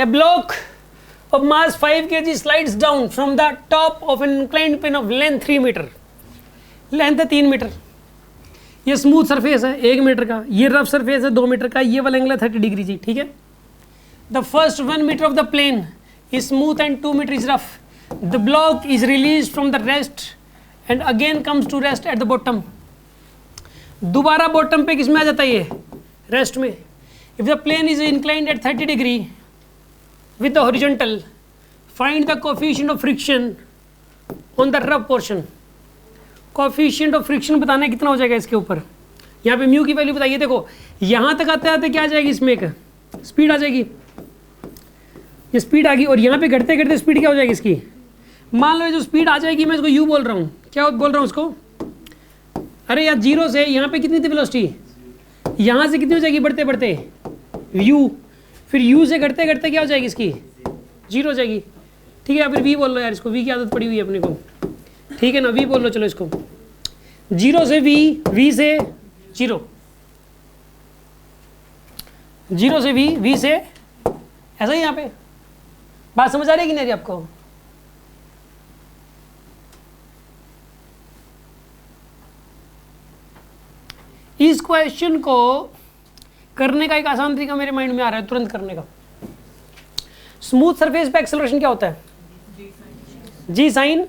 A block of mass 5 kg slides down from the top of an inclined plane of length 3 metre, length है 3 metre. ये smooth surface है 1 metre का, ये rough surface है 2 metre का, ये वाला एंगल है 30 डिग्री जी, ठीक है। The first 1 metre of the plane is smooth and 2 metre is rough. The block is release from the rest and again comes to rest at the bottom. दोबारा bottom पे किसमें आ जाता है ये, रेस्ट में। If the plane is inclined at 30 degree with the horizontal, find the coefficient of friction on the rough portion। coefficient of friction बताना है कितना हो जाएगा इसके ऊपर। यहाँ पे म्यू की वैल्यू बताइए। देखो यहाँ तक आते आते क्या आ जाएगी, इसमें एक स्पीड आ जाएगी, ये स्पीड आ गई, और यहाँ पे घटते घटते स्पीड क्या हो जाएगी इसकी। मान लो जो स्पीड आ जाएगी, मैं इसको यू बोल रहा हूँ, क्या बोल रहा हूँ उसको, अरे यार जीरो से यहाँ पे कितनी थी वेलोसिटी, यहाँ से कितनी हो जाएगी बढ़ते बढ़ते यू, फिर u से घटते घटते क्या हो जाएगी इसकी, जीरो हो जाएगी, ठीक है। फिर v बोल लो यार, इसको v की आदत पड़ी हुई है अपने को, ठीक है ना, v बोल लो चलो इसको। जीरो से v से जीरो, जीरो से v से ऐसा ही। यहाँ पे बात समझ आ रही है कि नहीं आपको। इस क्वेश्चन को करने का एक आसान तरीका मेरे माइंड में आ रहा है तुरंत करने का। स्मूथ सरफेस पे एक्सेलरेशन क्या होता है, जी साइन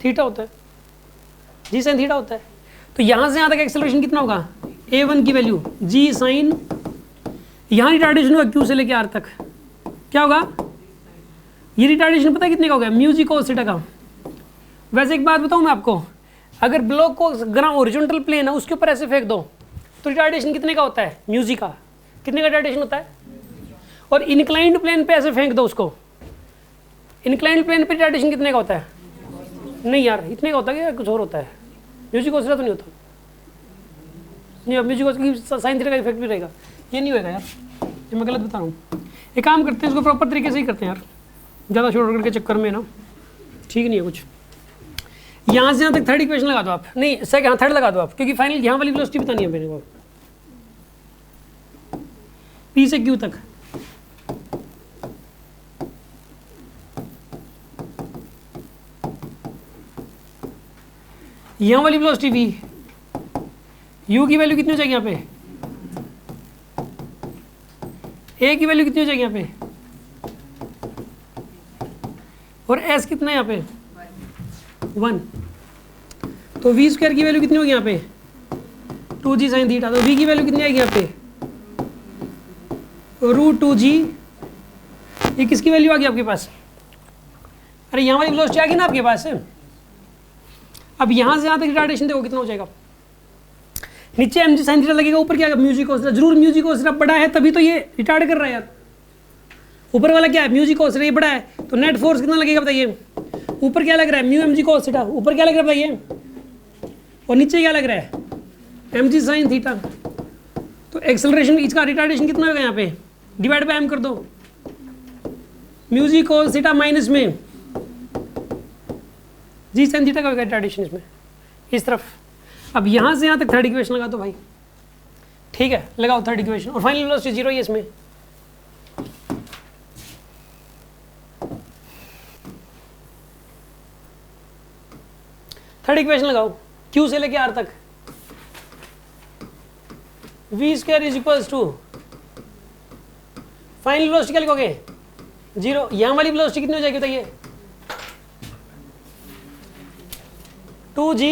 थीटा होता है, जी साइन थीटा होता है। तो यहां से यहां तक एक्सेलरेशन कितना होगा, a1 की वैल्यू जी साइन, यहां रिटार्डेशन होगा q से लेके r तक, क्या होगा, ये रिटार्डेशन पता है कितने का होगा, म्यू जी cos थीटा का। वैसे एक बात बताऊं मैं आपको, अगर ब्लॉक को ग्राउंड ओरिजेंटल प्लेन है उसके ऊपर ऐसे फेंक दो तो रिटार्डेशन कितने का होता है, म्यूजिक का कितने का रिटार्डेशन होता है। और इनक्लाइंड प्लेन पे ऐसे फेंक दो उसको, इनक्लाइंड प्लेन पे रिटार्डेशन कितने का होता है, नहीं यार इतने का होता है कि कुछ और होता है, म्यूजिक को तो नहीं होता, नहीं अब म्यूजिक को साइन थीटा का इफेक्ट भी रहेगा, ये नहीं होगा यार, ये मैं गलत बता रहा हूँ। एक काम करते हैं इसको प्रॉपर तरीके से ही करते हैं यार, ज़्यादा शॉर्टकट के चक्कर में ना ठीक नहीं है कुछ। यहाँ से यहाँ तक थर्ड इक्वेशन लगा दो आप, नहीं सेकंड, हाँ थर्ड लगा दो आप, क्योंकि फाइनल यहाँ वाली वेलोसिटी बतानी है मेरे को, P से Q तक। यहाँ वाली वेलोसिटी V, U की वैल्यू कितनी हो जाएगी यहाँ पे, A की वैल्यू कितनी हो जाएगी यहाँ पे, और S कितना है यहाँ पे 1। तो v स्क्वायर की वैल्यू कितनी होगी यहाँ पे 2g साइन थीटा। तो v की वैल्यू कितनी आएगी यहाँ पे √2g, ये किसकी वैल्यू आ गई आपके पास, अरे यहाँ वाली वेलोसिटी आ गई ना आपके पास। अब यहाँ से यहाँ तक रिटार्डेशन देखो कितना हो जाएगा, नीचे mg साइन थीटा लगेगा, ऊपर क्या म्यूजिक कोस, जरूर म्यूजिक कोस बड़ा है तभी तो ये रिटार्ड कर रहा है यार। ऊपर वाला क्या है म्यूजिक कोस, ये बड़ा है तो नेट फोर्स कितना लगेगा बताइए, ऊपर क्या लग रहा है म्यू mg कोस थीटा, ऊपर क्या लग रहा है बताइए, और नीचे क्या लग रहा है mg साइन थीटा। तो एक्सेलरेशन इसका रिटार्डेशन कितना होगा यहाँ पे, डिवाइड बाय m कर दो, म्यूजिक कोस थीटा माइनस में जी साइन थीटा का होगा रिटार्डेशन इसमें इस तरफ। अब यहाँ से यहाँ तक थर्ड इक्वेशन लगा दो भाई, ठीक है लगाओ थर्ड इक्वेशन, और फाइनल वेलोसिटी 0 ही है इसमें। थर्ड इक्वेशन लगाओ, Q से लेके R तक, v square is equals to final velocity क्या लिखोगे 0। यहाँ वाली वेलोसिटी कितनी हो जाएगी बताइए 2g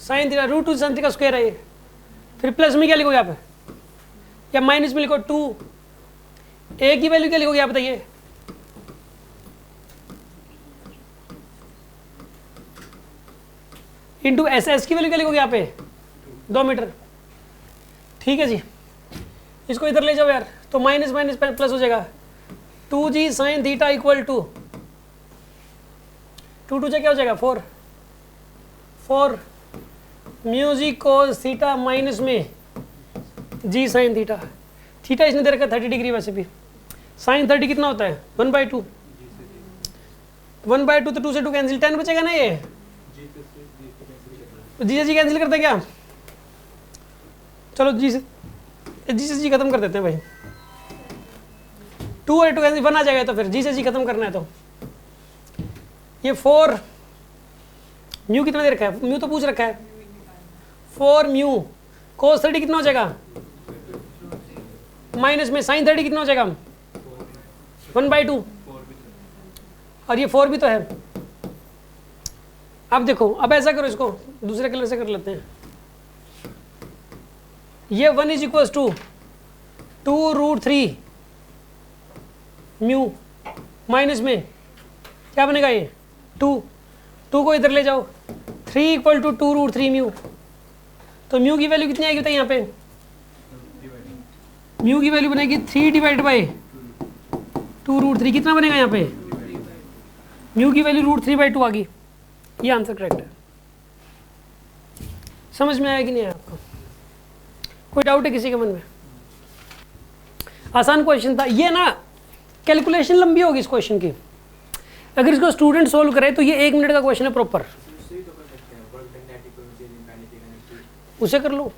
sine theta, √2 sine theta का स्क्वायर है ये। फिर प्लस में क्या लिखोगे आप, या माइनस में लिखो 2, a की वैल्यू क्या लिखोगे आप बताइए, इंटू एस की वैल्यू क्या लिखोगे यहाँ पे 2 मीटर, ठीक है जी। इसको इधर ले जाओ यार, तो माइनस माइनस प्लस हो जाएगा, 2g sine theta equal to 2 से क्या हो जाएगा 4 म्यूजिक कोस थीटा माइनस में जी साइन थीटा। थीटा इसने दे रखा 30 डिग्री, वैसे भी साइन 30 कितना होता है 1/2, 1/2 तो 2 से 2 कैंसिल, 10 बचेगा ना, ये जी से जी कैंसिल करते क्या, चलो जी से जी खत्म कर देते हैं भाई, 2 और 2 1 आ जाएगा, तो फिर जी से जी खत्म करना है। तो ये 4 म्यू कितना दे रखा है, म्यू तो पूछ रखा है, 4 म्यू cos 30 कितना हो जाएगा, माइनस में sin 30 कितना हो जाएगा 1/2, और ये 4 भी तो है। अब देखो, अब ऐसा करो, इसको दूसरे कलर से कर लेते हैं। ये 1 is equal to 2√3 mu, minus में क्या बनेगा, ये 2 को इधर ले जाओ, 3 इक्वल टू 2√3 म्यू। तो म्यू की वैल्यू कितनी आएगी बताइए यहाँ पे, म्यू की वैल्यू बनेगी 3 डिवाइड बाई 2√3, कितना बनेगा यहाँ पे, म्यू की वैल्यू √3/2 आ गई। ये आंसर करेक्ट है। समझ में आया कि नहीं आया आपको, कोई डाउट है किसी के मन में? आसान क्वेश्चन था ये ना, कैलकुलेशन लंबी होगी इस क्वेश्चन की, अगर इसको स्टूडेंट सोल्व करे तो ये 1 मिनट का क्वेश्चन है प्रॉपर, उसे कर लो,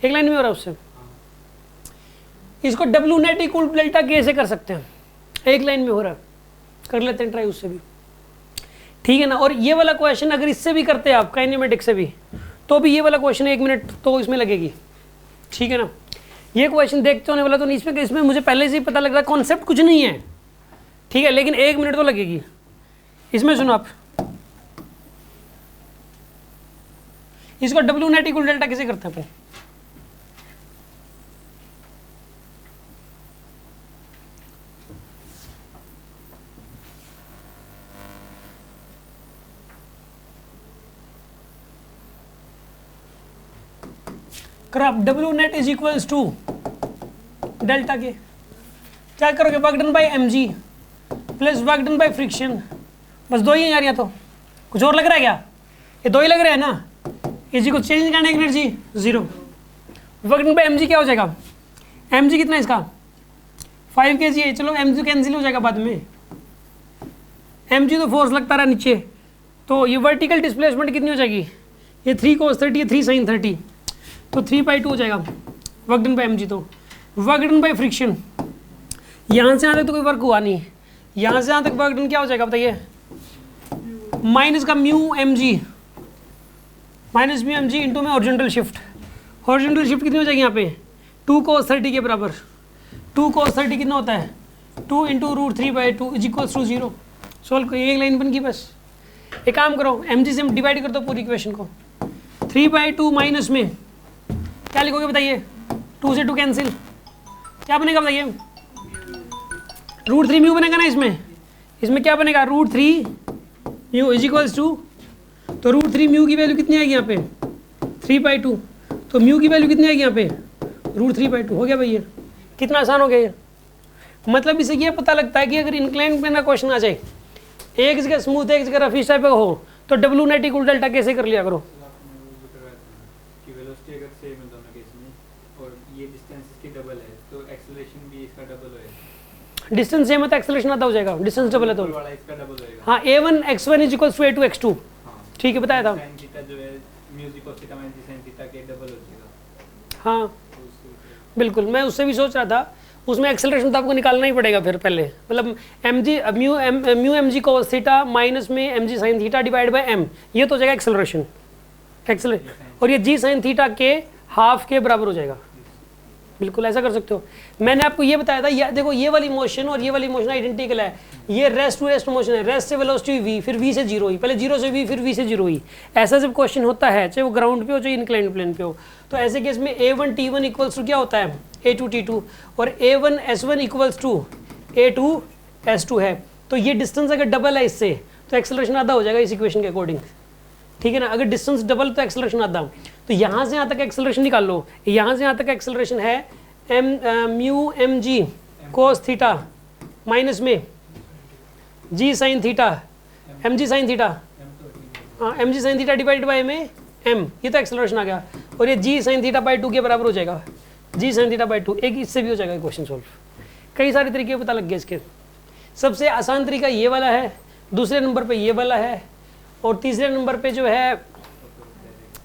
एक लाइन में हो रहा है उससे। इसको डब्ल्यू नेट इक्वल डेल्टा के से कर सकते हैं, एक लाइन में हो रहा है, कर लेते हैं ट्राई उससे भी, ठीक है ना। और ये वाला क्वेश्चन अगर इससे भी करते हैं आप काइनेमेटिक से भी, तो भी ये वाला क्वेश्चन 1 मिनट तो इसमें लगेगी, ठीक है ना। ये क्वेश्चन देखते होने वाला तो नहीं, इसमें मुझे पहले से ही पता लग रहा है, कॉन्सेप्ट कुछ नहीं है, ठीक है, लेकिन 1 मिनट तो लगेगी इसमें। सुनो आप, इसको डब्ल्यू नेट इक्वल डेल्टा कैसे करते हैं अपन, करो आप, W net is equals to delta K, क्या करोगे, work done by M G plus work done by friction, बस 2 ही है यार, या तो कुछ और लग रहा है क्या, ये 2 ही लग रहे हैं ना। इसी को चेंज करने की energy 0, work done by M G क्या हो जाएगा, एम जी कितना है इसका 5 kg है, चलो एम जी कैंसिल हो जाएगा बाद में, एम जी तो फोर्स लगता रहा नीचे, तो ये वर्टिकल डिस्प्लेसमेंट कितनी हो जाएगी, ये 3 cos 30 है 3 sin 30, तो 3/2 हो जाएगा work done by M G. तो वर्क डन बाई फ्रिक्शन, यहाँ से यहाँ तक तो कोई वर्क हुआ नहीं, यहाँ से यहाँ तक वर्क डन क्या हो जाएगा बताइए, माइनस का mu M G, minus mu M G into में हॉरिजॉन्टल शिफ्ट, हॉरिजॉन्टल शिफ्ट कितनी हो जाएगी यहाँ पे 2 cos 30 के बराबर, 2 cos 30 कितना होता है 2 into √3/2 is equals to 0। Solve करिए, एक लाइन बन गई बस। एक काम करो, एम जी से डिवाइड कर दो पूरी इक्वेशन को, 3/2 माइनस में क्या लिखोगे बताइए, 2 से 2 कैंसिल, क्या बनेगा बताइए, √3 म्यू बनेगा ना इसमें क्या बनेगा √3 म्यू इज इक्वल्स टू, तो √3 म्यू की वैल्यू कितनी आएगी यहाँ पे 3/2, तो म्यू की वैल्यू कितनी आएगी यहाँ पे √3/2, हो गया भैया, कितना आसान हो गया ये। मतलब इससे ये पता लगता है कि अगर इंक्लाइन प्लेन का क्वेश्चन आ जाए, एक जगह स्मूथ एक जगह रफ इस टाइप का हो, तो डब्ल्यू नेट इक्वल डेल्टा कैसे कर लिया करो, डिस्टेंस सेम है तो एक्सेलरेशन आधा हो जाएगा, डिस्टेंस डबल है तो हाँ, a1 x1 is equals to a2 x2, ठीक है बताया था, हाँ बिल्कुल, मैं उससे भी सोच रहा था, उसमें एक्सेलरेशन तो आपको निकालना ही पड़ेगा फिर पहले, मतलब m g mu M g cos theta minus में m g sine theta divide by m, ये तो हो जाएगा एक्सेलरेशन, और ये जी साइन थीटा के हाफ के बराबर हो जाएगा, बिल्कुल ऐसा कर सकते हो। मैंने आपको ये बताया था, ये देखो ये वाली मोशन और ये वाली मोशन आइडेंटिकल है, ये रेस्ट टू रेस्ट मोशन है, रेस्ट से वेलोसिटी v, फिर v से 0 हुई, पहले 0 से v, फिर v से 0 हुई, ऐसा जब क्वेश्चन होता है, चाहे वो ग्राउंड पे हो चाहे इंक्लाइंड प्लेन पे हो, तो ऐसे केस में a1 t1 इक्वल्स टू क्या होता है a2 t2, और a1 s1 equals to a2 s2 है, तो ये डिस्टेंस अगर डबल है इससे, तो एक्सेलरेशन आधा हो जाएगा इस इक्वेशन के अकॉर्डिंग, ठीक है ना। अगर डिस्टेंस डबल तो एक्सेलरेशन आधा, तो यहाँ से यहाँ तक एक्सेलरेशन निकाल लो, यहाँ से यहाँ तक एक्सेलरेशन है mu M g cos theta minus में g sine theta m g sine theta, हाँ m g sine theta divide by में एम, ये तो एक्सेलरेशन आ गया, और ये जी साइन थीटा बाई 2 के बराबर हो जाएगा, जी साइन थीटा बाई 2, एक इससे भी हो जाएगा क्वेश्चन सॉल्व। कई सारे तरीके पता लग गए इसके, सबसे आसान तरीका ये वाला है, दूसरे नंबर पे ये वाला है, और तीसरे नंबर पे जो है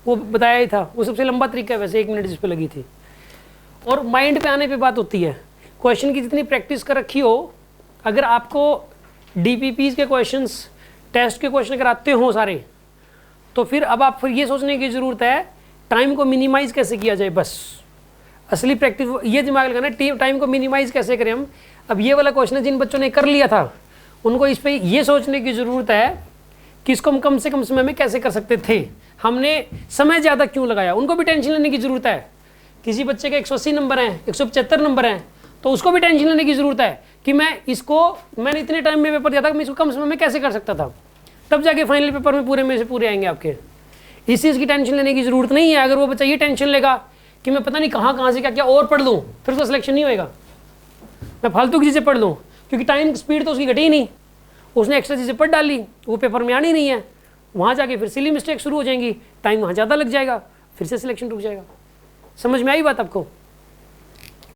वो बताया ही था, वो सबसे लंबा तरीका है वैसे, 1 मिनट जिस पे लगी थी। और माइंड पे आने पे बात होती है, क्वेश्चन की जितनी प्रैक्टिस कर रखी हो, अगर आपको DPPs के क्वेश्चंस, टेस्ट के क्वेश्चन अगर आते हो सारे, तो फिर अब आप फिर ये सोचने की ज़रूरत है टाइम को मिनिमाइज़ कैसे किया जाए। बस असली प्रैक्टिस ये दिमाग लगाना, टाइम को मिनिमाइज़ कैसे करें हम। अब ये वाला क्वेश्चन जिन बच्चों ने कर लिया था उनको इस पर ये सोचने की ज़रूरत है कि इसको हम कम से कम समय में कैसे कर सकते थे, हमने समय ज़्यादा क्यों लगाया। उनको भी टेंशन लेने की ज़रूरत है। किसी बच्चे के 180 नंबर हैं, 175 नंबर हैं, तो उसको भी टेंशन लेने की ज़रूरत है कि मैंने इतने टाइम में पेपर दिया था, मैं इसको कम समय में कैसे कर सकता था। तब जाके फाइनल पेपर में पूरे में से पूरे आएंगे आपके। इस चीज़ की टेंशन लेने की ज़रूरत नहीं है। अगर वो बच्चा ये टेंशन लेगा कि मैं पता नहीं कहाँ से क्या और पढ़ लूँ, फिर उसका सिलेक्शन नहीं होएगा। मैं फालतू की चीज़ें पढ़ लूँ, क्योंकि टाइम स्पीड तो उसकी घटी ही नहीं, उसने एक्स्ट्रा चीज़ें पढ़ डाली, वो पेपर में आनी नहीं है, वहाँ जाके फिर सिली मिस्टेक शुरू हो जाएंगी, टाइम वहाँ ज़्यादा लग जाएगा, फिर से सिलेक्शन रुक जाएगा। समझ में आई बात आपको?